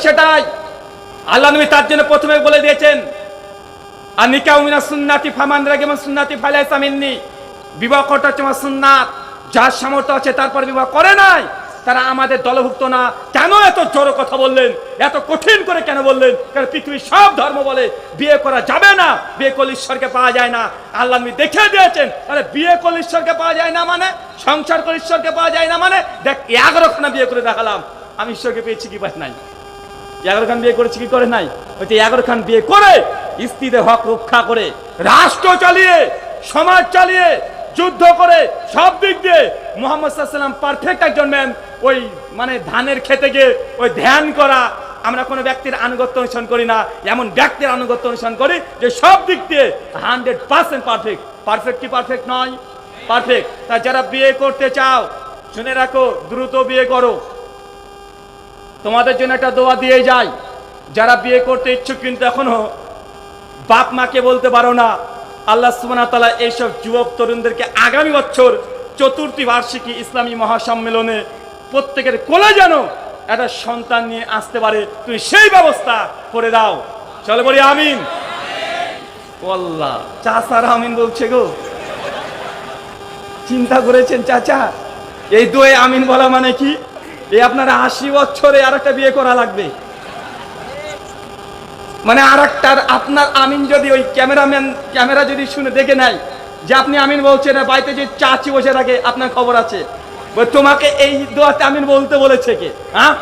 সেটাই। আল্লাহ নবী তার জন্য প্রথমে বলে দিয়েছেন, আর নিকাহু মিনাস সুন্নাতি ফামান রাগিবা সুন্নাতি ফালাইসা মিন্নি, বিবাহ করাটা হচ্ছে আমার সুন্নাত। যার সামর্থ্য আছে তারপর বিবাহ করে নাই, তারা আমাদের দলভুক্ত না। কেন এত জোরে কথা বললেন, এত কঠিন করে কেন বললেন? কারণ পৃথিবীর সব ধর্ম বলে বিয়ে করা যাবে না, বিয়ে করলে ঈশ্বরকে পাওয়া যায় না। আল্লাহ নবী দেখে দিয়েছেন, আরে বিয়ে করলে ঈশ্বরকে পাওয়া যায় না মানে, সংসার করে ঈশ্বরকে পাওয়া যায় না মানে, দেখ 11খানা বিয়ে করে দেখালাম, আমি ঈশ্বরকে পেয়েছি কি পাই নাই? 11খান বিয়ে করেছি কি করে নাই? ওই 11খান বিয়ে করে স্ত্রীদের হক রক্ষা করে, রাষ্ট্র চালিয়ে, সমাজ চালিয়ে, যুদ্ধ করে, সব দিক দিয়ে মুহাম্মদ সাল্লাল্লাহু আলাইহি ওয়াসাল্লাম পারফেক্ট একজন ম্যান। ওই মানে ধানের খেতে গিয়ে ওই ধ্যান করা, আমরা কোনো ব্যক্তির আনুগত্য অনুসরণ করি না, এমন ব্যক্তির আনুগত্য অনুসরণ করি যে সব দিক দিয়ে 100% পারফেক্ট। পারফেক্ট কি পারফেক্ট নয়? পারফেক্ট। তা যারা বিয়ে করতে চাও শুনে রাখো, দ্রুত বিয়ে করো। তোমাদের জন্য একটা দোয়া দিয়ে যাই, যারা বিয়ে করতে ইচ্ছুক কিন্তু এখনো বাপ মাকে বলতে পারো না, আল্লাহ সুবহানাহু ওয়া তাআলা এইসব যুবক তরুণদেরকে আগামী বছর ৪র্থ বার্ষিকী ইসলামী মহাসম্মেলনে প্রত্যেকের কোলে যেন একটা সন্তান নিয়ে আসতে পারে, তুমি সেই ব্যবস্থা করে দাও। চলে বলি আমিন। আল্লাহ, চাচারা আমিন বলছে গো। চিন্তা করেছেন চাচা, এই দোয়ে আমিন বলা মানে কি? এই আপনার ৮০ বছরে আর একটা বিয়ে করা লাগবে, মানে আর একটার আপনার আমিন যদি ওই ক্যামেরা যদি শুনে দেখে নাই যে আপনি আমিন বলছেন, বাড়িতে যে চাচি বসে থাকে আপনার খবর আছে, তোমাকে এই দোয়াতে আমিন বলতে বলেছে কে? হ্যাঁ,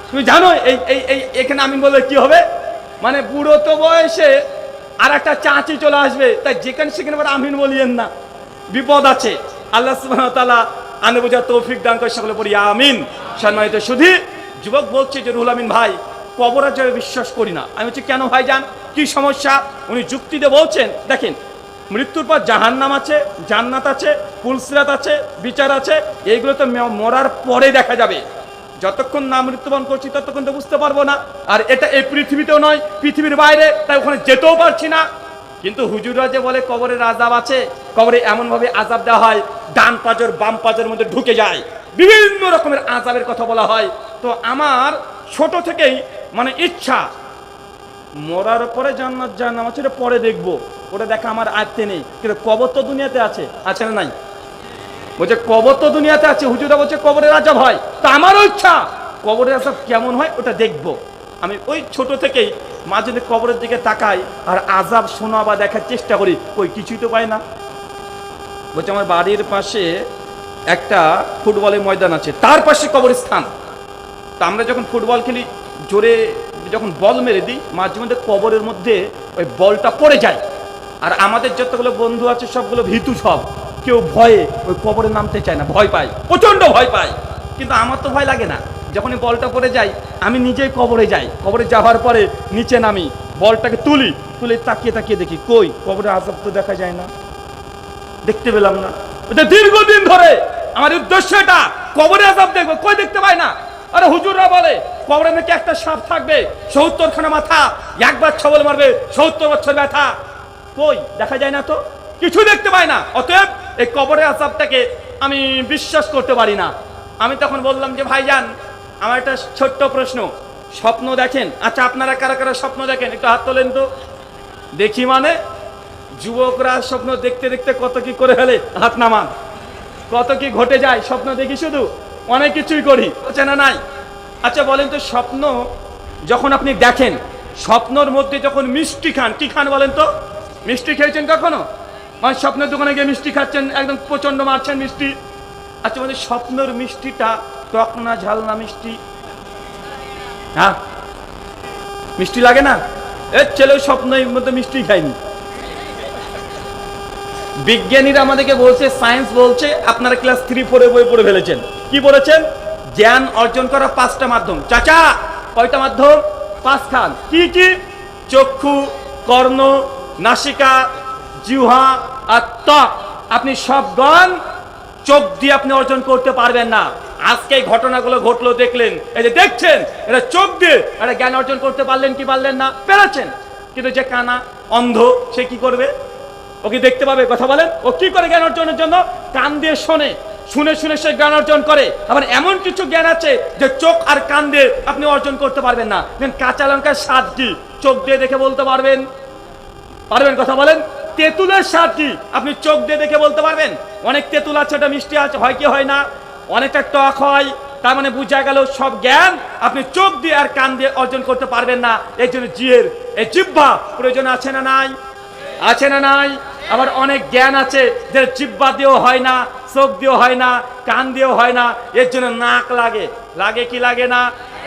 তুমি জানো এই এই এই এখানে আমিন বললে কি হবে? মানে বুড়ো তো বয়সে আর একটা চাচি চলে আসবে, তাই যেখানে সেখানে আমিন বলিয়েন না, বিপদ আছে। আল্লাহ সুবহানাহু ওয়া তাআলা আনে বোঝার তৌফিক দান করে, সকলে পড়ি আমিন। সম্মানিত শুধু যুবক বলছে যে রুহুল আমিন ভাই, কবর আযাবে বিশ্বাস করি না। আমি বলছি কেন ভাইজান, কি সমস্যা? উনি যুক্তি দিয়ে বলছেন, দেখেন মৃত্যুর পর জাহান্নাম আছে, জান্নাত আছে, পুলসিরাত আছে, বিচার আছে, এইগুলো তো মরার পরে দেখা যাবে। যতক্ষণ না মৃত্যুবরণ করছি ততক্ষণ তো বুঝতে পারবো না। আর এটা এই পৃথিবীতেও নয়, পৃথিবীর বাইরে, তাই ওখানে যেতেও পারছি না। কিন্তু হুজুররা যে বলে কবরের আযাব আছে, কবরে এমন ভাবে আযাব দেওয়া হয়, ডান পাজর বাম পাজরের মধ্যে ঢুকে যায়, বিভিন্ন রকমের আযাবের কথা বলা হয়। তো আমার ছোট থেকেই মানে ইচ্ছা, মরার পরে জান্নাত জাহান্নাম আছে, এটা পরে দেখবো, ওটা দেখা আমার আয়ত্তে নেই। কিন্তু কবর তো দুনিয়াতে আছে, আছে না নাই? বলছে কবর তো দুনিয়াতে আছে, হুজুরা বলছে কবরের আযাব হয়, তো আমারও ইচ্ছা কবরের আযাব কেমন হয় ওটা দেখবো। আমি ওই ছোট থেকেই মাঝে কবরের দিকে তাকাই আর আযাব শোনা বা দেখার চেষ্টা করি, ওই কিছুই তো পাই না। বলছে আমার বাড়ির পাশে একটা ফুটবলের ময়দান আছে, তার পাশে কবরস্থান। তা আমরা যখন ফুটবল খেলি, জোরে যখন বল মেরে দিই, মাঝে মধ্যে কবরের মধ্যে ওই বলটা পড়ে যায়। আর আমাদের যতগুলো বন্ধু আছে সবগুলো ভীতু, সব কেউ ভয়ে ওই কবরে নামতে চায় না, ভয় পায়, প্রচণ্ড ভয় পায়। কিন্তু আমার তো ভয় লাগে না, যখনই বলটা পড়ে যায় আমি নিজেই কবরে যাই, কবরে যাওয়ার পরে নিচে নামি, বলটাকে তুলে তাকিয়ে তাকিয়ে দেখি, কই কবরে আযাব তো দেখা যায় না, দেখতে পেলাম না। দীর্ঘদিন ধরে আমার উদ্দেশ্য এটা, কবরে আযাব দেখবো, কই দেখতে পাই না। আরে হুজুররা বলে কবরে নাকি একটা সাপ থাকবে, ৭০খানা মাথা, একবার ছবল মারবে ৭০ বছর ব্যথা, কই দেখা যায় না তো, কিছু দেখতে পাই না। অতএব এই কবরের আযাবটাকে আমি বিশ্বাস করতে পারি না। আমি তখন বললাম যে ভাইজান, আমার একটা ছোট্ট প্রশ্ন, স্বপ্ন দেখেন? আচ্ছা আপনারা কারা কারা স্বপ্ন দেখেন একটু হাত তোলেন তো দেখি। মানে যুবকরা স্বপ্ন দেখতে দেখতে কত কি করে ফেলে, হাত নামান, কত কি ঘটে যায়। স্বপ্ন দেখি শুধু, অনেক কিছুই করি, চেনা নাই। আচ্ছা বলেন তো, স্বপ্ন যখন আপনি দেখেন, স্বপ্নর মধ্যে যখন মিষ্টি খান, কি খান বলেন তো? মিষ্টি খেয়েছেন কখনো? মানে স্বপ্নের দোকানে গিয়ে মিষ্টি খাচ্ছেন, একদম প্রচন্ড মারছেন মিষ্টি। আচ্ছা মানে স্বপ্নের মিষ্টিটা টক না ঝাল না মিষ্টি? হ্যাঁ, মিষ্টি লাগে না? এর ছেলে স্বপ্নের মধ্যে মিষ্টি খায়নি। বিজ্ঞানীরা আমাদেরকে বলছে, সায়েন্স বলছে, আপনারা ক্লাস 3-4 বই পড়ে ফেলেছেন। কি পড়েছেন? জ্ঞান অর্জন করা 5টা মাধ্যম। চাচা কয়টা মাধ্যম? 5 খান। কি কি? চক্ষু, কর্ণ, নাসিকা, জিহ্বা আর ত্বক। আপনি সব জ্ঞান চোখ দিয়ে আপনি অর্জন করতে পারবেন না। আজকে এই ঘটনাগুলো ঘটলো, দেখলেন, এই যে দেখছেন, এটা চোখ দিয়ে এটা জ্ঞান অর্জন করতে পারলেন কি পারলেন না? পেরেছেন। কিন্তু যে কানা, অন্ধ, সে কি করবে? ও কি দেখতে পাবে? কথা বলেন, ও কি করে জ্ঞান অর্জনের জন্য? কান দিয়ে শোনে, শুনে শুনে সে জ্ঞান অর্জন করে। আবার এমন কিছু জ্ঞান আছে যে চোখ আর কান দিয়ে আপনি অর্জন করতে পারবেন না। কাঁচা লঙ্কার স্বাদ কি চোখ দিয়ে দেখে বলতে পারবেন? পারবেন? কথা বলেন। তেঁতুলের স্বাদ কি আপনি চোখ দিয়ে দেখে বলতে পারবেন? অনেক তেঁতুল আছে, ওটা মিষ্টি আছে, হয় কি হয় না? অনেকটা টক হয়। তার মানে বুঝা গেল সব জ্ঞান আপনি চোখ দিয়ে আর কান দিয়ে অর্জন করতে পারবেন না। এই জন্য এই জিহ্বা প্রয়োজন আছে না নাই? আছে না নাই? আবার অনেক জ্ঞান আছে যে জিহ্বা দিয়েও হয় না, চোখ দিয়েও হয় না, কান দিয়েও হয় না, এর জন্য নাক লাগে। লাগে কি লাগে না?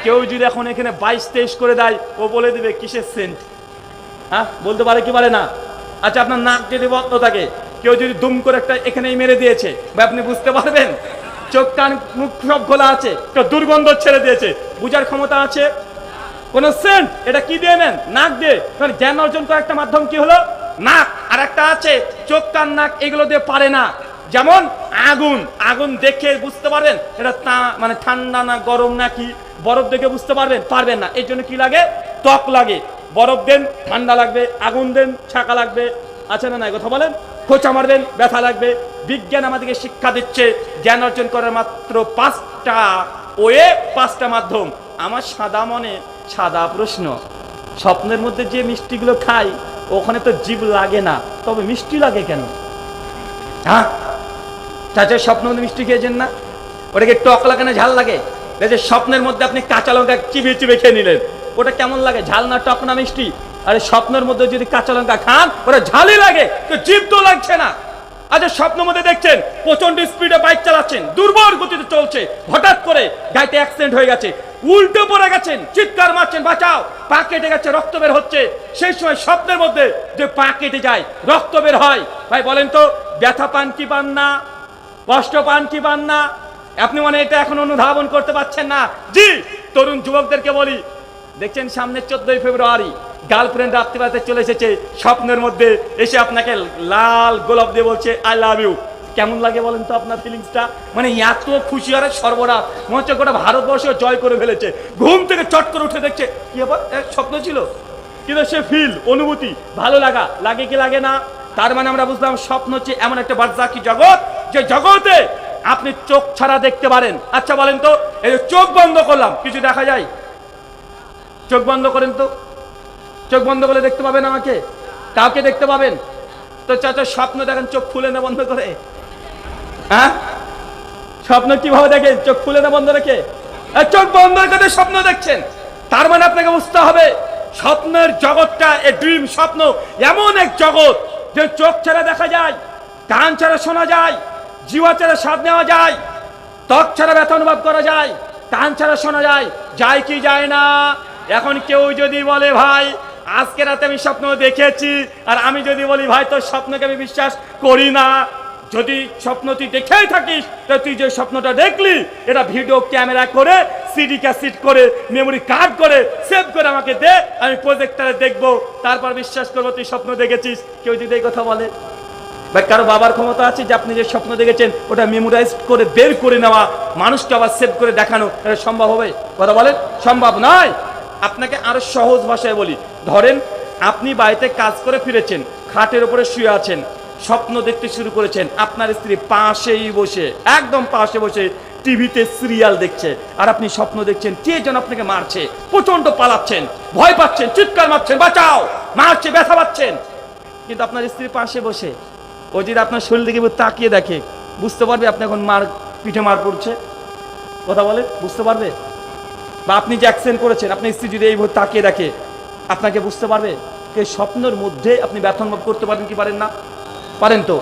কেউ যদি এখন এখানে 22-23 করে দেয়, ও বলে দিবে কিসের সেন্ট। হ্যাঁ, বলতে পারে কি পারে না? আচ্ছা, আপনার নাক যদি বন্ধ থাকে, কেউ যদি দুম করে একটা এখানেই মেরে দিয়েছে, বা আপনি বুঝতে পারবেন? চোখ কান মুখ সব খোলা আছে, কেউ দুর্গন্ধ ছেড়ে দিয়েছে, বুঝার ক্ষমতা আছে? কোন সেন্ট এটা কি দিয়ে নেন? নাক দিয়ে। জ্ঞান অর্জন করার একটা মাধ্যম কি হলো? নাক। আর একটা আছে চোখ কান নাক, এগুলো দিয়ে পারে না। যেমন আগুন, আগুন দেখে বুঝতে পারবেন এটা মানে ঠান্ডা না গরম না কি? বরফ দেখে বুঝতে পারবেন? পারবেন না। এর জন্য কি লাগে? ত্বক লাগে। বরফ দেন ঠান্ডা লাগবে, আগুন দেন ছাকা লাগবে, আছে না নাই? কথা বলেন। খোঁচা মারবেন ব্যথা লাগবে। বিজ্ঞান আমাদেরকে শিক্ষা দিচ্ছে জ্ঞান অর্জন করার মাত্র 5টা ওয়ে, 5টা মাধ্যম। আমার সাদা মনে সাদা প্রশ্ন, স্বপ্নের মধ্যে যে মিষ্টিগুলো খাই ওখানে তো জীব লাগে না, তবে মিষ্টি লাগে কেন? হ্যাঁ, চাচা স্বপ্নের মধ্যে মিষ্টি খেয়েছেন না? ওটাকে টক লাগে না ঝাল লাগে? স্বপ্নের মধ্যে আপনি কাঁচা লঙ্কা চিবিয়ে চিবিয়ে খেয়ে নিলেন, ওটা কেমন লাগে? ঝাল না টক না মিষ্টি? আরে স্বপ্নের মধ্যে যদি কাঁচা লঙ্কা খান ওটা ঝালই লাগে, তো জিভ তো লাগছে না। আচ্ছা, স্বপ্নের মধ্যে দেখছেন প্রচন্ড স্পিডে বাইক চালাচ্ছেন, দুর্বল গতিতে চলছে, হঠাৎ করে গাড়িতে অ্যাক্সিডেন্ট হয়ে গেছে, উল্টে পড়ে গেছেন, চিৎকার মারছেন বাঁচাও, পা কেটে গেছে, রক্ত বের হচ্ছে। সেই সময় স্বপ্নের মধ্যে যে পা কেটে যায়, রক্ত বের হয়, ভাই বলেন তো ব্যথা পান কি পান না? কষ্ট পান কি পান না? আপনি মানে এটা এখন অনুধাবন করতে পারছেন না? জি, তরুণ যুবকদেরকে বলি, দেখছেন সামনে 14ই ফেব্রুয়ারি, গার্লফ্রেন্ড রাত্রিবেলাতে চলে এসেছে, স্বপ্নের মধ্যে এসে আপনাকে লাল গোলাপ দিয়ে বলছে আই লাভ ইউ। কেমন লাগে বলেন তো আপনার ফিলিংসটা? মানে এত খুশি আর সর্বরা, মনে হচ্ছে গোটা ভারতবর্ষ জয় করে ফেলেছে। ঘুম থেকে চট করে উঠে দেখছে কি আবার স্বপ্ন ছিল, কিন্তু সে ফিল, অনুভূতি, ভালো লাগা লাগে কি লাগে না? তার মানে আমরা বুঝলাম স্বপ্ন হচ্ছে এমন একটা বার্জাকি জগৎ, যে জগতে আপনি চোখ ছাড়া দেখতে পারেন। আচ্ছা বলেন তো, এই চোখ বন্ধ করলাম, কিছু দেখা যায়? চোখ বন্ধ করেন তো, চোখ বন্ধ করে দেখতে পাবেন আমাকে? কাউকে দেখতে পাবেন? তো চাচা স্বপ্ন দেখেন চোখ খুলে না বন্ধ করে? হ্যাঁ, স্বপ্ন কিভাবে দেখেন? চোখ খুলে না বন্ধ রেখে? চোখ বন্ধ করে স্বপ্ন দেখছেন। তার মানে আপনাকে বুঝতে হবে স্বপ্নের জগৎটা, এ ড্রিম, স্বপ্ন এমন এক জগৎ যে চোখ ছাড়া দেখা যায়, কান ছাড়া শোনা যায়, জিহ্বা ছাড়া স্বাদ নেওয়া যায়, ত্বক ছাড়া ব্যথা অনুভব করা যায়, কান ছাড়া শোনা যায়, যায় কি যায় না? এখন কেউ যদি বলে ভাই আজকে রাতে আমি স্বপ্ন দেখেছি, আর আমি যদি বলি ভাই তোর স্বপ্নকে আমি বিশ্বাস করি না, যদি স্বপ্ন তুই দেখেই থাকিস, তো তুই যে স্বপ্নটা দেখলি এটা ভিডিও ক্যামেরা করে, সিডি ক্যাসেট করে, মেমোরি কার্ড করে সেভ করে আমাকে দে, আমি প্রজেক্টরে দেখবো, তারপর বিশ্বাস করবো তুই স্বপ্ন দেখেছিস। কেউ যদি এই কথা বলে, বা কারো বাবার ক্ষমতা আছে যে আপনি যে স্বপ্ন দেখেছেন ওটা মেমোরাইজ করে বের করে নেওয়া, মানুষকে আবার সেভ করে দেখানো, এটা সম্ভব হবে? কথা বলেন, সম্ভব নয়। আপনাকে আরো সহজ ভাষায় বলি, ধরেন আপনি বাড়িতে কাজ করে ফিরেছেন, খাটের উপরে শুয়ে আছেন, স্বপ্ন দেখতে শুরু করেছেন, আপনার স্ত্রী পাশেই বসে, একদম পাশে বসে টিভিতে সিরিয়াল দেখছে, আর আপনি স্বপ্ন দেখছেন কে যেন আপনাকে মারছে, প্রচন্ড পালাচ্ছেন, ভয় পাচ্ছেন, চিৎকার মারছেন বাঁচাও, মারছে, ব্যথা পাচ্ছেন, কিন্তু আপনার স্ত্রী পাশে বসে, ও যদি আপনার শরীর দিকে তাকিয়ে দেখে, বুঝতে পারবে আপনি এখন পিঠে মার পড়ছে? কথা বলে, বুঝতে পারবে? বা আপনি যে অ্যাক্সিডেন্ট করেছেন, আপনার স্ত্রী যদি এইভাবে তাকিয়ে দেখে, আপনাকে বুঝতে পারবে? এই স্বপ্নের মধ্যে আপনি ব্যথা অনুভব করতে পারেন কি পারেন না? পারেন তো।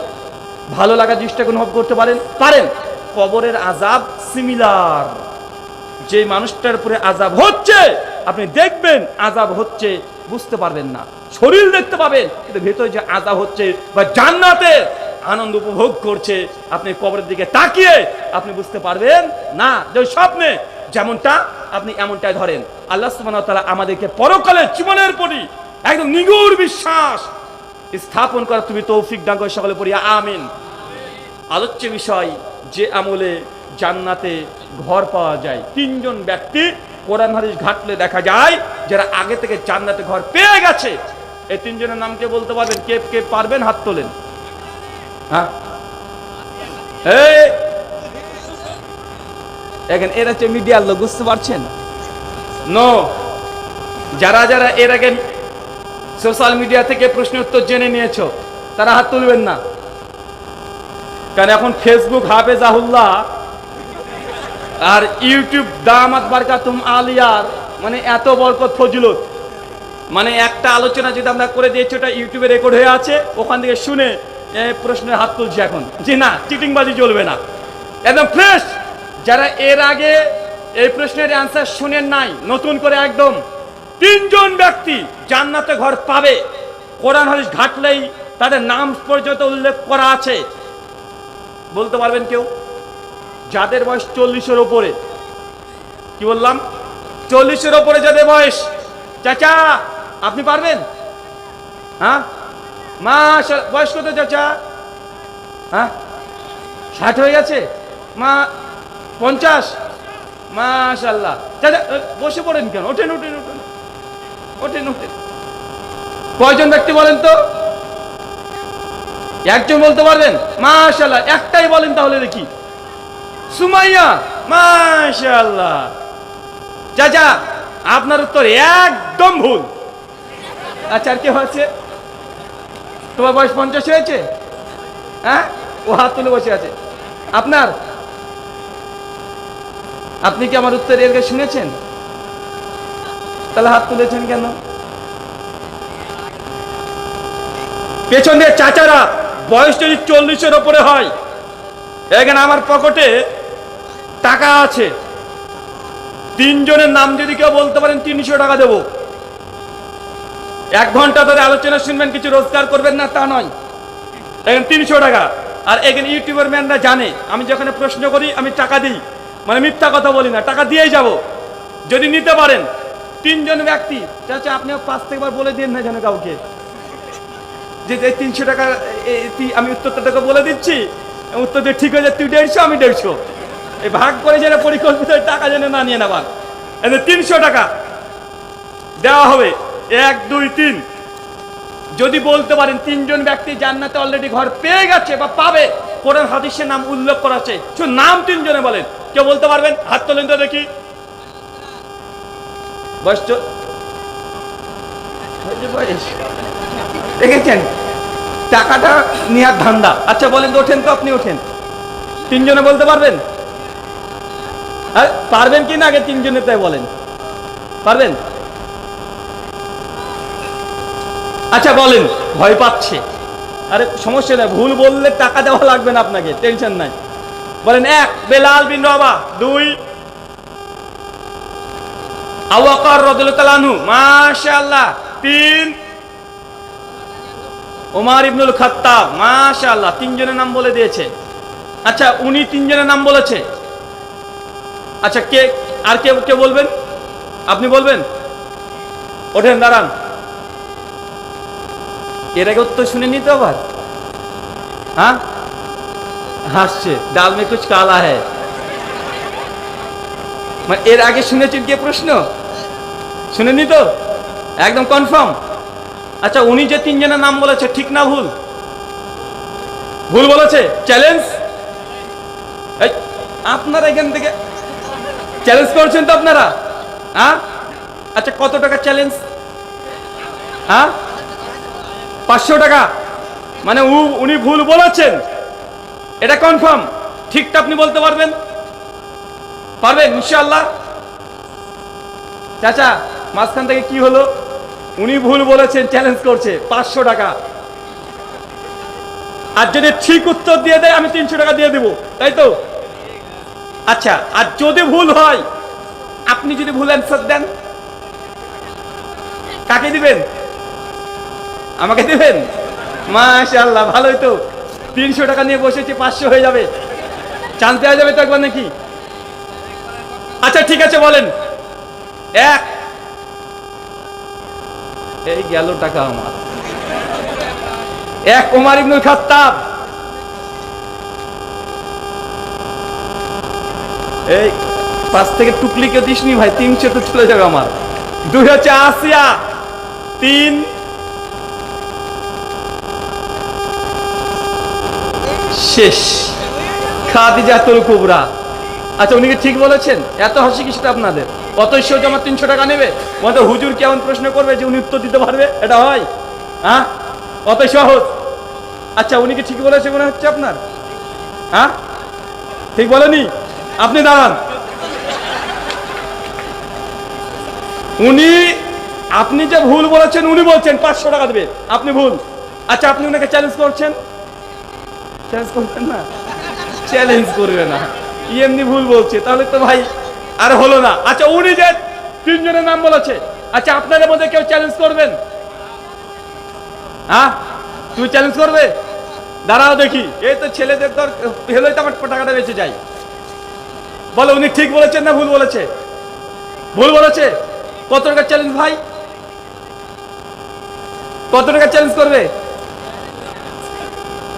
ভালো লাগা জিনিসটাকে অনুভব করতে পারেন? পারেন। কবরের আযাব সিমিলার, যে মানুষটার উপরে আযাব হচ্ছে আপনি দেখবেন আযাব হচ্ছে, বুঝতে পারবেন না, শরীর দেখতে পাবেন, কিন্তু ভেতরে যে আযাব হচ্ছে বা জান্নাতে আনন্দ উপভোগ করছে, আপনি কবরের দিকে তাকিয়ে আপনি বুঝতে পারবেন না। যে স্বপ্নে যেমনটা আপনি এমনটাই ধরেন। আল্লাহ সুবহানাহু ওয়া তাআলা আমাদেরকে পরকালের জীবনের প্রতি একদম নিগুড় বিশ্বাস স্থাপন করার তুমি তৌফিক দান করে, সকলে পড়ি আমিন। আলোচ্য বিষয়, যে আমলে জান্নাতে ঘর পাওয়া যায়। 3জন ব্যক্তি কোরআন হাদিস ঘাটলে দেখা যায় যারা আগে থেকে জান্নাতে ঘর পেয়ে গেছে। এই 3জনের নাম কে বলতে পারবেন? কে কে পারবেন? হাত তোলেন। হ্যাঁ, এখন এরা হচ্ছে মিডিয়ার লোক, বুঝতে পারছেন? নো, যারা যারা এর আগে সোশ্যাল মিডিয়া থেকে প্রশ্ন উত্তর জেনে নিয়েছো তারা হাত তুলবেন না, কারণ এখন ফেসবুক হাফেজাহুল্লাহ আর ইউটিউব দামাত বারকাতুম আলিয়ার মানে এত বরকত ফজিলত, মানে একটা আলোচনা যদি আমরা করে দিয়েছি ওটা ইউটিউবে রেকর্ড হয়ে আছে, ওখান থেকে শুনে প্রশ্নের হাত তুলছে এখন যে না চিটিংবাজি চলবে না, একদম ফ্রেশ। যারা এর আগে এই প্রশ্নের অ্যান্সার শুনেন নাই, নতুন করে একদম 3 জন ব্যক্তি জান্নাতে ঘর পাবে, কোরআন হাদিস ঘাটলেই তাদের নাম পর্যন্ত উল্লেখ করা আছে, বলতে পারবেন কেউ? যাদের বয়স 40-এর ওপরে, কি বললাম 40-এর ওপরে যাদের বয়স, চাচা আপনি পারবেন? হ্যাঁ মাশাআল্লাহ, বয়স কত চাচা? হ্যাঁ 60 হয়ে গেছে, মা 50, মাশাআল্লাহ। চাচা বসে পড়েন কেন, ওঠেন ওঠেন ওঠেন ওঠেন ওঠেন। কয়জন ব্যক্তি বলেন তো? একজন বলতে পারবেন? মাশাআল্লাহ, একটাই বলেন তাহলে দেখি। সুমাইয়া, মাশাআল্লাহ। চাচা আপনার উত্তর একদম ভুল। আচ্ছা আর কে হচ্ছে? তোমার বয়স 50 হয়েছে? হ্যাঁ, ও হাত তুলে বসে আছে। আপনার, আপনি কি আমার উত্তর এর আগে শুনেছেন? তাহলে হাত তুলেছেন কেন? পেছন দিয়ে চাচারা বয়স যদি 40-এর ওপরে হয়, এখানে আমার পকেটে টাকা আছে, 3 জনের নাম যদি কেউ বলতে পারেন 300 টাকা দেবো। 1 ঘন্টা ধরে আলোচনা শুনবেন, কিছু রোজগার করবেন না তা নয়, এখানে 300 টাকা। আর এখানে ইউটিউবার ম্যানরা জানে আমি যখন প্রশ্ন করি আমি টাকা দিই, মানে মিথ্যা কথা বলি না, টাকা দিয়েই যাব যদি নিতে পারেন। 3 জন ব্যক্তি, চাচা আপনি 5 থেকে বার বলে দিন না যেন কাউকে, যে 300 টাকা আমি উত্তরটা তোকে বলে দিচ্ছি, উত্তর দিয়ে ঠিক হয়ে যায়, তুই 150 আমি 150, এই ভাগ করে যেন পরিকল্পিত টাকা যেন না নিয়ে নেবার। 300 টাকা দেওয়া হবে, 1 2 3। যদি বলতে পারেন 3 জন ব্যক্তি জান্নাতে অলরেডি ঘর পেয়ে গেছে বা পাবে, কোরআন হাদিসের নাম উল্লেখ করা আছে, শুধু নাম 3 জনে বলেন, কেউ বলতে পারবেন? হাত তোলেন তো দেখি। বয়স দেখেছেন টাকাটা নেওয়ার ধান্দা। আচ্ছা বলেন তো, ওঠেন তো, আপনি ওঠেন। 3 জনে বলতে পারবেন? পারবেন কি না আগে 3 জনে তাই বলেন, পারবেন? আচ্ছা বলেন, ভয় পাচ্ছে। আরে সমস্যা নাই, ভুল বললে টাকা দেওয়া লাগবে না আপনাকে, টেনশন নাই। বলেন 1 বেলাল বিন রবা, 2 আবু বকর রাদিয়াল্লাহু তাআলা আনহু, মাশাআল্লাহ, 3 ওমর ইবনুল খাত্তাব, মাশাআল্লাহ। 3 জনের নাম বলে দিয়েছে। আচ্ছা উনি 3 জনের নাম বলেছে। আচ্ছা কে আর কে বলবেন? আপনি বলবেন? ওঠেন, দাঁড়ান। এর আগে উত্তর শুনেনি তো আবার? হ্যাঁ হাসছে, ডাল মে কুছ কালা হ্যায়। মানে এর আগে শুনেছেন কে প্রশ্ন? শুনেনি তো? একদম কনফার্ম? আচ্ছা উনি যে 3 জনের নাম বলেছে, ঠিক না ভুল? ভুল বলেছে। চ্যালেঞ্জ, আপনারা এখান থেকে চ্যালেঞ্জ করছেন তো আপনারা? হ্যাঁ আচ্ছা কত টাকা চ্যালেঞ্জ? হ্যাঁ 500 টাকা। মানে উনি ভুল বলেছেন, এটা কনফার্ম? ঠিকটা আপনি বলতে পারবেন? পারবেন ইনশাআল্লাহ? চাচা মাঝখান থেকে কি হলো? উনি ভুল বলেছেন, চ্যালেঞ্জ করছে 500 টাকা। আর যদি ঠিক উত্তর দিয়ে দেয় আমি 300 টাকা দিয়ে দেবো, তাই তো? আচ্ছা আর যদি ভুল হয়, আপনি যদি ভুল অ্যান্সার দেন, কাকে দিবেন? আমাকে দিবেন? মাশাআল্লাহ, ভালোই তো। 300 টাকা নিয়ে বসেছি, 500 হয়ে যাবে, চান্স দেওয়া যাবে তো একবার নাকি? আচ্ছা ঠিক আছে বলেন। 1 এই গেল টাকা আমার। 1 ওমর ইবনুল খাত্তাব। এই 5 থেকে টুকলি কেউ দিসনি ভাই, 300 তো চলে যাবে আমার। 2 হচ্ছে আসিয়া, 3 শেষ খাদিজাতুল কুবরা, আচ্ছা উনি কি ঠিক বলেছেন? এত হাসি কিসটা আপনাদের? কত ঈশ্বর জমা 300 টাকা নেবে, মতো হুজুর কেমন প্রশ্ন করবে যে উনি উত্তর দিতে পারবে? এটা হয়? হ্যাঁ, কত সহজ। আচ্ছা উনি কি ঠিক বলেছে মনে হচ্ছে আপনার? হ্যাঁ, ঠিক বলেনি? আপনি দাঁড়ান। উনি, আপনি যে ভুল বলেছেন, উনি বলছেন 500 টাকা দেবে, আপনি ভুল। আচ্ছা আপনি ওনাকে চ্যালেঞ্জ করছেন? চ্যালেঞ্জ করবেন না? চ্যালেঞ্জ করবে না, এমনি ভুল বলছে, তাহলে তো ভাই আর হলো না। আচ্ছা উনি যে 3 জনের নাম বলেছে, আচ্ছা আপনাদের মধ্যে কেউ চ্যালেঞ্জ করবেন? হ্যাঁ, তুমি চ্যালেঞ্জ করবে? দাঁড়াও দেখি, এই তো ছেলেদের তো হলেই তো আমার টাকাটা বেঁচে যায়। বলো উনি ঠিক বলেছেন না ভুল বলেছে? ভুল বলেছে। কত টাকা চ্যালেঞ্জ ভাই? কত টাকা চ্যালেঞ্জ করবে?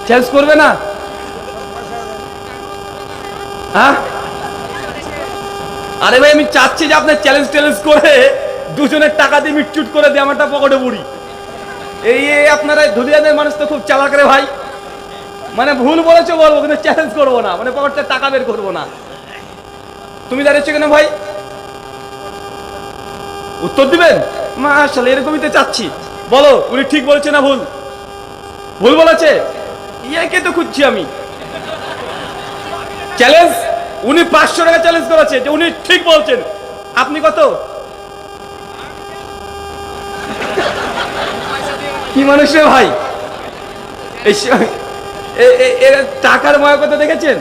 চ্যালেঞ্জ করবে না? হ্যাঁ, আরে ভাই আমি চাচ্ছি যে আপনার চ্যালেঞ্জ করে দুজনের টাকা দিয়ে মিটচুট করে দিয়ে আমারটা পকেটে পুরি। এই আপনারা ধুলিয়ানের মানুষ তো খুব চালাক রে ভাই, মানে ভুল বলেছো বলবো কিন্তু চ্যালেঞ্জ করবো না, মানে পকেটে টাকা বের করবো না। তুমি দাঁড়িয়েছো কেন ভাই? উত্তর দিবেন? মাশাআল্লাহ, এরকমই তো চাচ্ছি। বলো উনি ঠিক বলেছে না ভুল? ভুল বলেছে। ইয়াকে তো খুঁজছি আমি। চ্যালেঞ্জ, উনি 500 টাকা চ্যালেঞ্জ করেছে যে উনি ঠিক বলছেন। আপনি কত? কি মানুষ রে ভাই, এর টাকার ময় কত দেখেছেন?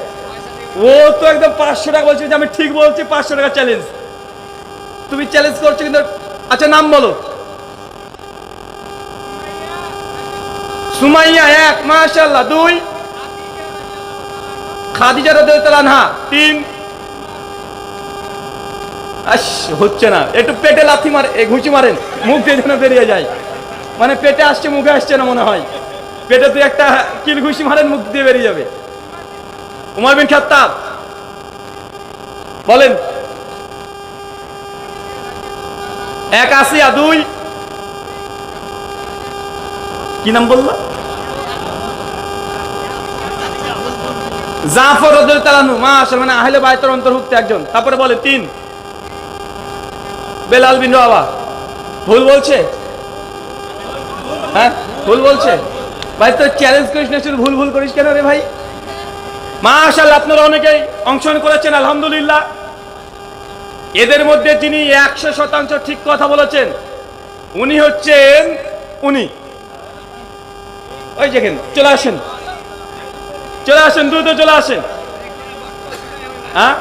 ও তো একদম 500 টাকা বলছে যে আমি ঠিক বলছি, 500 টাকা চ্যালেঞ্জ। তুমি চ্যালেঞ্জ করছো কিন্তু। আচ্ছা নাম বলো। সুমাইয়া 1, মাশাআল্লাহ 2, খাদিজা রাদিয়াল্লাহু আনহা 3। হচ্ছে না, একটু পেটে লাথি মারে, ঘুষি মারেন, মুখ দিয়ে যেন বেরিয়ে যায়। মানে পেটে আসছে মুখে আসছে না মনে হয়। পেটে তুই একটা কিল ঘুষি মারেন, মুখ দিয়ে বেরিয়ে যাবে। উমর বিন খাত্তাব বলেন। 1 আসিয়া 2, কি নাম বললো? জাফর রাদিয়াল্লাহু আনহু, মাশাআল্লাহ, মানে আহলে বাইতের অন্তর্ভুক্ত একজন। তারপরে বলে 3 বেলাল বিন রাওয়াহ। ভুল বলছে? হ্যাঁ ভুল বলছে। ভাই তো চ্যালেঞ্জ করিস না, শুধু ভুল ভুল করিস কেন রে ভাই? মাশাআল্লাহ, আপনারা অনেকেই অংশগ্রহণ করেছেন, আলহামদুলিল্লাহ। এদের মধ্যে যিনি 100% ঠিক কথা বলেছেন উনি হচ্ছেন উনি। ওই দেখেন, চলে আসেন, চলে আসেন, দ্রুত চলে আসেন। হ্যাঁ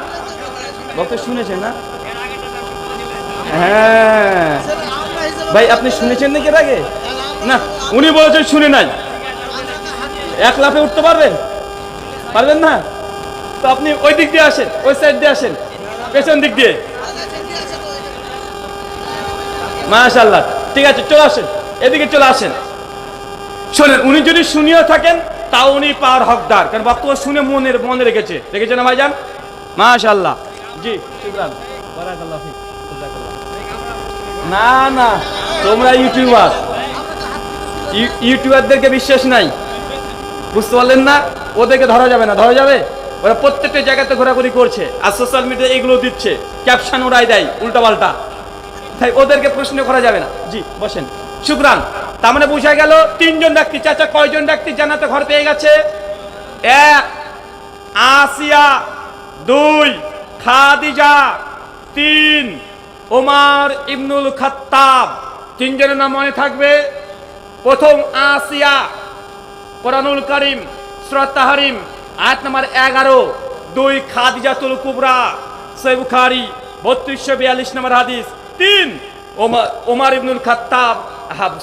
বলতে শুনেছেন না? হ্যাঁ ভাই, আপনি শুনেছেন নাকি এর আগে? না, উনি বলেছেন শুনে নাই। 1 লাফে উঠতে পারবেন? পারবেন না? তো আপনি ওই দিক দিয়ে আসেন, ওই সাইড দিয়ে আসেন, পেছন দিক দিয়ে। মাশাআল্লাহ, ঠিক আছে, চলে আসেন, এদিকে চলে আসেন। শোনেন, উনি যদি শুনিয়ে থাকেন তাও উনি পাওয়ার হকদার, কারণ বক্তব্য শুনে মনে রেখেছে না ভাইজান? মাশাআল্লাহ। জি শুকরান, বারাকাল্লাহ ফিক। না না, তোমরা ইউটিউবারদেরকে বিশ্বাস নাই, বুঝতে পারলেন না? ওদেরকে ধরা যাবে না। ধরা যাবে? ওরা প্রত্যেকটা জায়গাতে ঘোরাঘুরি করছে আর সোশ্যাল মিডিয়ায় এগুলো দিচ্ছে, ক্যাপশন ওরাই দেয় উল্টা পাল্টা, তাই ওদেরকে প্রশ্ন করা যাবে না। জি বসেন। শুকরান। তার মানে বোঝা গেল 3 জন ব্যক্তি। চাচা কয়জন ব্যক্তি জান্নাতে ঘর পেয়ে গেছে? 1 আসিয়া, 2 খাদিজা, 3 ওমর ইবনুল খাত্তাব। 3 জনের নাম মনে থাকবে। প্রথম আসিয়া, কোরআনুল কারীম সূরা তাহরিম আয়াত নাম্বার 11। 2 খাদিজাতুল কুবরা, সহিহ বুখারী 3242 নম্বর হাদিস। 3 ওমর ইবনুল খাত্তাব,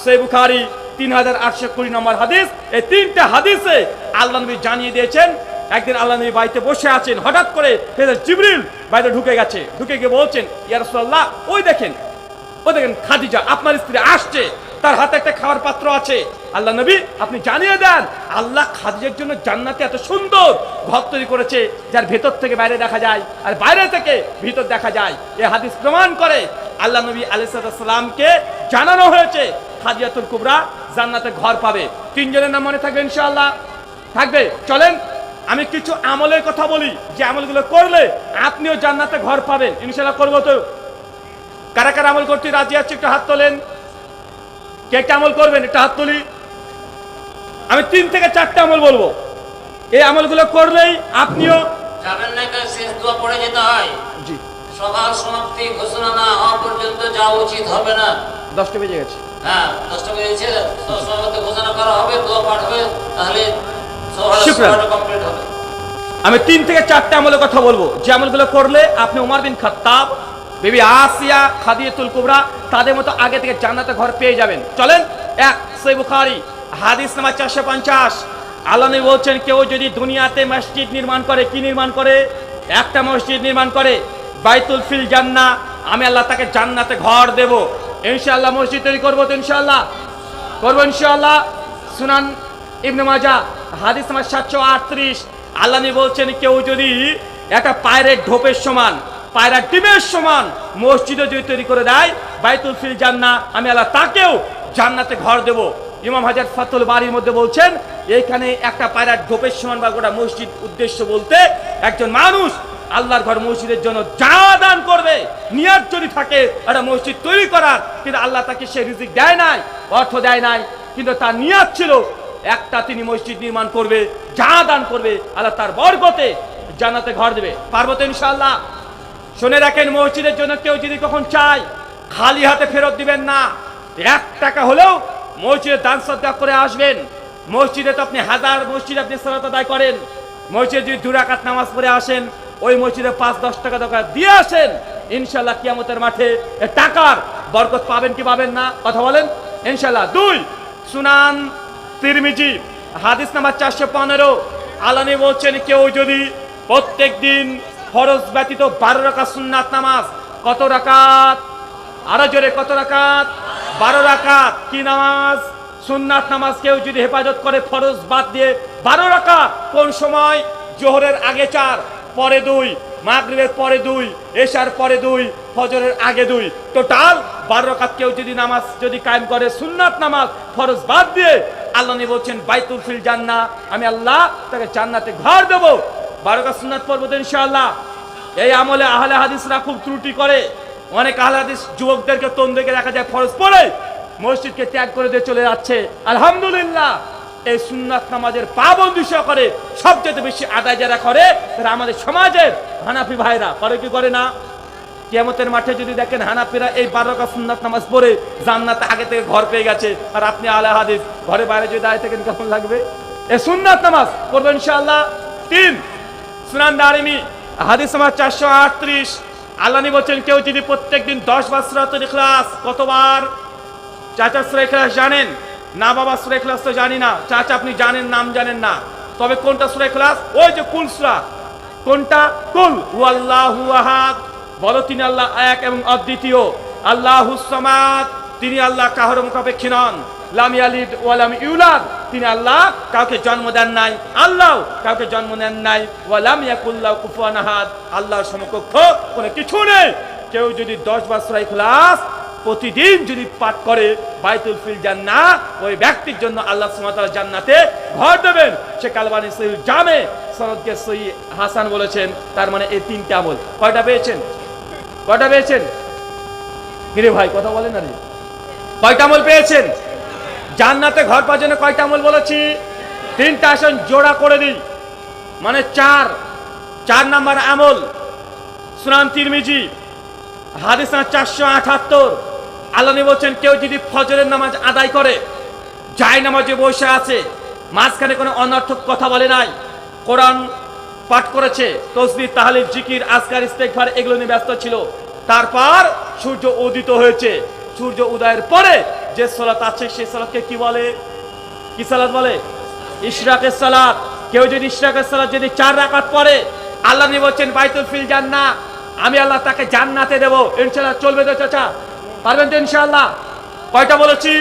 সহিহ বুখারী 3820 নম্বর হাদিস। এই 3টা হাদিসে আল্লাহ নবী জানিয়ে দিয়েছেন, একদিন আল্লাহ নবী বাড়িতে বসে আছেন, হঠাৎ করে ফেরেশতা জিবরিল বাড়িতে ঢুকে গেছে। ঢুকে গিয়ে বলছেন, ইয়া রাসূলুল্লাহ, ওই দেখেন খাদিজা আপনার স্ত্রী আসছে, তার হাতে একটা খাওয়ার পাত্র আছে। আল্লাহ নবী আপনি জানিয়ে দেন, আল্লাহ খাদিজার জন্য জান্নাতে এত সুন্দর ঘর তৈরি করেছে, যার ভেতর থেকে বাইরে দেখা যায় আর বাইরে থেকে ভিতর দেখা যায়। এই হাদিস প্রমাণ করে আল্লাহ নবী আলাইহিস সালামকে জানানো হয়েছে খাদিজাতুল কুবরা জান্নাতে ঘর পাবে। 3 জনের নাম মনে থাকবে ইনশাআল্লাহ? থাকবে। চলেন আমি কিছু আমলের কথা বলি, যে আমলগুলো করলে আপনিও জান্নাতে ঘর পাবেন। ইনশাআল্লাহ করবো তো? কারা কারা আমল করতে রাজি আছে একটু হাত তোলেন। কে কে আমল করবেন একটু হাত তুলি। আমি 3 থেকে 4টা আমল বলবো, এই আমলগুলো করলেই আপনিও যাবেন না। শেষ দোয়া পড়ে যেতে হয়। জি, সভা সমাপ্তি ঘোষণা না হওয়া পর্যন্ত যাওয়া উচিত হবে না। 10টা বেজে গেছে। হ্যাঁ, 10টা বেজেছে। সমাপ্তি ঘোষণা করা হবে, দোয়া পাঠ হবে, তাহলে শুকরান। সভাটা কমপ্লিট হবে। আমি 3 থেকে 4টা আমলের কথা বলবো, যে আমলগুলো করলে আপনি উমর বিন খাত্তাব, বিবি আসিয়া, খাদিজাতুল কুবরা তাদের মতো আগে থেকে জান্নাতে ঘর পেয়ে যাবেন। চলেন, 1 সহিহ বুখারী হাদিস নাম্বার 450। আল্লাহ নবী বলছেন, কেউ যদি দুনিয়াতে মসজিদ নির্মাণ করে, কি নির্মাণ করে? একটা মসজিদ নির্মাণ করে, বাইতুল ফিল জান্নাহ, আমি আল্লাহ তাকে জান্নাতে ঘর দেব। ইনশাআল্লাহ মসজিদ তৈরি করবো তো? ইনশাআল্লাহ করবো ইনশাআল্লাহ। সুনান ইবনে মাজাহ হাদিস নাম্বার 738। আল্লাহ নবী বলছেন, কেউ যদি একটা পায়রের ঢোপের সমান, পায়রা ডিমের সমান মসজিদও যদি তৈরি করে দেয়, বাইতুল ফিল জান্নাহ, আমি আল্লাহ তাকেও জান্নাতে ঘর দেব। ইমাম হাজার ফাতুল বারির মধ্যে বলছেন, এইখানে একটা পায়রার ঢোপের সমান বা গোটা মসজিদ উদ্দেশ্য বলতে, একজন মানুষ আল্লাহর ঘর মসজিদের জন্য যা দান করবে, নিয়ত যদি থাকে একটা মসজিদ তৈরি করার, কিন্তু আল্লাহ তাকে সে রিজিক দেয় নাই, অর্থ দেয় নাই, কিন্তু তার নিয়ত ছিল একটা তিনি মসজিদ নির্মাণ করবে, যা দান করবে আল্লাহ তার বরকতে জান্নাতে ঘর দেবে। পারবো তো ইনশাআল্লাহ? শুনে রাখেন, মসজিদের জন্য কেউ যদি কখন চায়, খালি হাতে ফেরত দিবেন না। 1 টাকা হলেও মসজিদে দান সদকা করে আসবেন। মসজিদে তো আপনি হাজার মসজিদে আপনি সালাত আদায় করেন, মসজিদে যদি 2 রাকাত নামাজ পড়ে আসেন, ওই মসজিদে 5-10 টাকা দরকার দিয়ে আসেন, ইনশাআল্লাহ কিয়ামতের মাঠে এ টাকার বরকত পাবেন কি পাবেন না? কথা বলেন ইনশাআল্লাহ। 2 সুনান তিরমিজি হাদিস নাম্বার 415। আল্লাহ নবী বলছেন, কেউ যদি প্রত্যেক দিন ফরজ ব্যতীত 12 রাকাত সুন্নাত নামাজ, কত রাকাত? আরো জোরে, কত রাকাত? 12 রাকাত। কি নামাজ? সুন্নাত নামাজ। কেউ যদি হেফাজত করে ফরজ বাদ দিয়ে 12 রাকাত, কোন সময়? জোহরের আগে 4, পরে 2, মাগরিবের পরে 2, এশার পরে 2, ফজরের আগে 2, টোটাল 12 রাকাত কেউ যদি নামাজ যদি কায়েম করে, সুন্নাত নামাজ ফরজ বাদ দিয়ে, আল্লাহ নবী বলছেন, বাইতুল ফিল জান্নাহ, আমি আল্লাহ তাকে জান্নাতে ঘর দেব। 12 রাকাত সুন্নাত পড়বো তো ইনশাআল্লাহ। এই আমলে আহলে হাদিসরা খুব ত্রুটি করে। অনেক আহলে হাদিস যুবকদেরকে তন্দেকে দেখা যায় ফরজ পড়ে মসজিদকে ত্যাগ করে দিয়ে চলে যাচ্ছে। আলহামদুলিল্লাহ, এই সুন্নাত নামাজের পাবন্দি সহকারে সবচেয়ে বেশি আদায় যারা করে, তারা আমাদের সমাজের হানাফি ভাইরা। করে কি করে না? কিয়ামতের মাঠে যদি দেখেন হানাফিরা এই 12 রাকাত সুন্নাত নামাজ পড়ে জান্নাতে আগে থেকে ঘর পেয়ে গেছে, আর আপনি আহলে হাদিস ঘরে বাইরে যদি দাঁড়িয়ে থাকেন, কেমন লাগবে? এই সুন্নাত নামাজ পড়বেন ইনশাআল্লাহ। 3 সুনান দারিমি হাদিস নাম্বার 438। আল্লাহ নবী বলেন, কেউ যদি প্রত্যেকদিন 10 বার সূরাতুল ইখলাস, কতবার? চাচা সূরা ইখলাস জানেন না? বাবা সূরা ইখলাস তো জানি না। চাচা আপনি জানেন, নাম জানেন না, তবে কোনটা সূরা ইখলাস? ওই যে কুল সূরা। কোনটা? কুল হুয়াল্লাহু আহাদ, বলো তিনি আল্লাহ এক এবং অদ্বিতীয়। আল্লাহুস সামাদ, তিনি আল্লাহ কাহার মুখাপেক্ষী নন। লাম ইয়ালিদ ওয়া লাম ইউলাদ, তিনি আল্লাহ কাউকে জন্ম দেন নাই, আল্লাহ কাউকে জন্ম দেন নাই। ওয়া লাম ইয়াকুল লাহু কুফুয়ান আহাদ, আল্লাহর সমকক্ষ কোনো কিছু নেই। কেউ যদি 10 বার সূরা ইখলাস প্রতিদিন যদি পাঠ করে, বাইতুল ফিল জান্নাহ, ওই ব্যক্তির জন্য আল্লাহ সুবহানাহু ওয়া তাআলা জান্নাতে ঘর দেবেন। শেখ আলবানী সহিহ জামে সনদকে সহিহ হাসান বলেছেন। তার মানে এই 3টা আমল কয়টা পেয়েছেন? কয়টা পেয়েছেন? কিরে ভাই কথা বলেন না রে, কয়টা আমল পেয়েছেন? জান্নাতে ঘর পাওয়ার জন্য কয়টা আমল বলেছি? 3টা। আসেন জোড়া করে দিই, মানে 4 নাম্বার আমল সুনান তিরমিজি হাদিস নাম্বার 478। আল্লাহ নবী বলেন, কেউ যদি ফজরের নামাজ আদায় করে, যায় নামাজে বসে আছে, মাঝখানে কোনো অনর্থক কথা বলে নাই, কোরআন পাঠ করেছে, তাসবিহ তাহলিল জিকির আজকার ইস্তেগফার এগুলো নিয়ে ব্যস্ত ছিল, তারপর সূর্য উদিত হয়েছে, সূর্য উদয়ের পরে যে সালাত আছে সেই সালাতকে কি বলে? কি সালাত বলে? ইশরাকের সালাত। কেউ যদি ইশরাকের সালাত যদি 4 রাকাত পড়ে, আল্লাহ নবী বলেন, বাইতুল ফিল জান্নাহ, আমি আল্লাহ তাকে জান্নাতে দেব। ইনশাআল্লাহ চলবে তো চাচা? পারবেন তো ইনশাআল্লাহ? কয়টা বলেছি?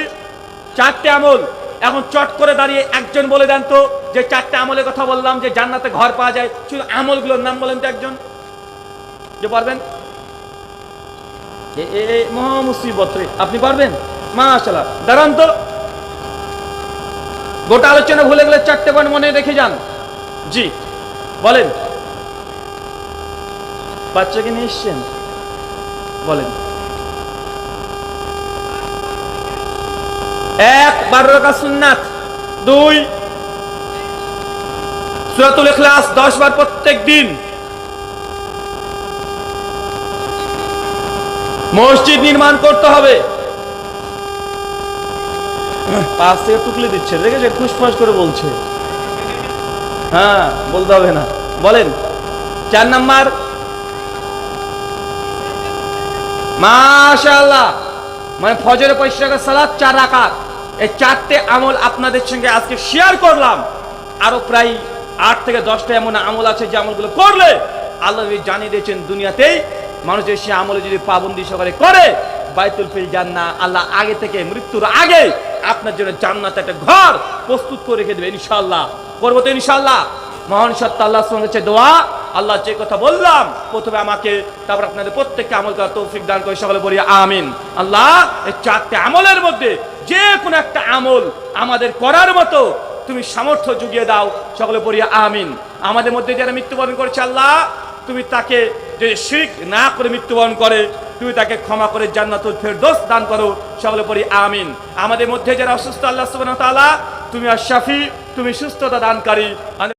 4টে আমল। এখন চট করে দাঁড়িয়ে একজন বলে দেন তো, যে 4টে আমলের কথা বললাম যে জান্নাতে ঘর পাওয়া যায়, শুধু আমলগুলোর নাম বলেন তো একজন, যে পারবেন। মহা মুসিবত রে, আপনি পারবেন? মাশাআল্লাহ, দাঁড়ান তো। গোটা আলোচনা ভুলে গেলে 4টে পয়েন্ট মনে রেখে যান। জি, বলেন, বাচ্চাকে নিয়ে এসছেন, বলেন। 1 12 রাকাত সুন্নাত, 2 সূরাতুল ইখলাস 10 বার প্রত্যেক দিন। মসজিদ নির্মাণ করতে হবে। পাশ থেকে টুকলে দিচ্ছে, দেখেছে, ফুসফাস করে বলছে। হ্যাঁ, বলতে হবে না, বলেন। 4 নাম্বার, মাশাআল্লাহ, মানে ফজরের 5 রাকাত সালাত 4 রাকাত। এই 4টে আমল আপনাদের সঙ্গে আজকে শেয়ার করলাম। আরো প্রায় 8 থেকে 10টা এমন আমল আছে যে আমলগুলো করলে আল্লাহ জানিয়ে দিয়েছেন দুনিয়াতেই মানুষের সে আমলে যদি পাবন্দি সহকারে করে বাইতুল ফিল জান্নাহ, আল্লাহ আগে থেকে মৃত্যুর আগে আপনার জন্য জান্নাতে একটা ঘর প্রস্তুত করে রেখে দেবে ইনশাআল্লাহ। করবো তো ইনশাআল্লাহ। মহান সত্তা আল্লাহর সঙ্গে হচ্ছে দোয়া। আল্লাহ যে কথা বললাম প্রথমে আমাকে, তারপর আপনাদের প্রত্যেককে আমল করার তৌফিক দান করে, সকলে বলি আমিন। আল্লাহ এই 4টে আমলের মধ্যে যে কোনো একটা আমল আমাদের করার মতো তুমি সামর্থ্য জুগিয়ে দাও, সকলে বলি আমিন। আমাদের মধ্যে যারা মৃত্যুবরণ করেছে আল্লাহ, তুমি তাকে যদি শিরক না করে মৃত্যুবরণ করে তুমি তাকে ক্ষমা করে জান্নাতুল ফেরদৌস দান করো, সকলে পড়ি আমিন। আমাদের মধ্যে যারা অসুস্থ আল্লাহ সুবহানাহু ওয়া তাআলা তুমি আশ-শাফি, তুমি সুস্থতা দানকারী।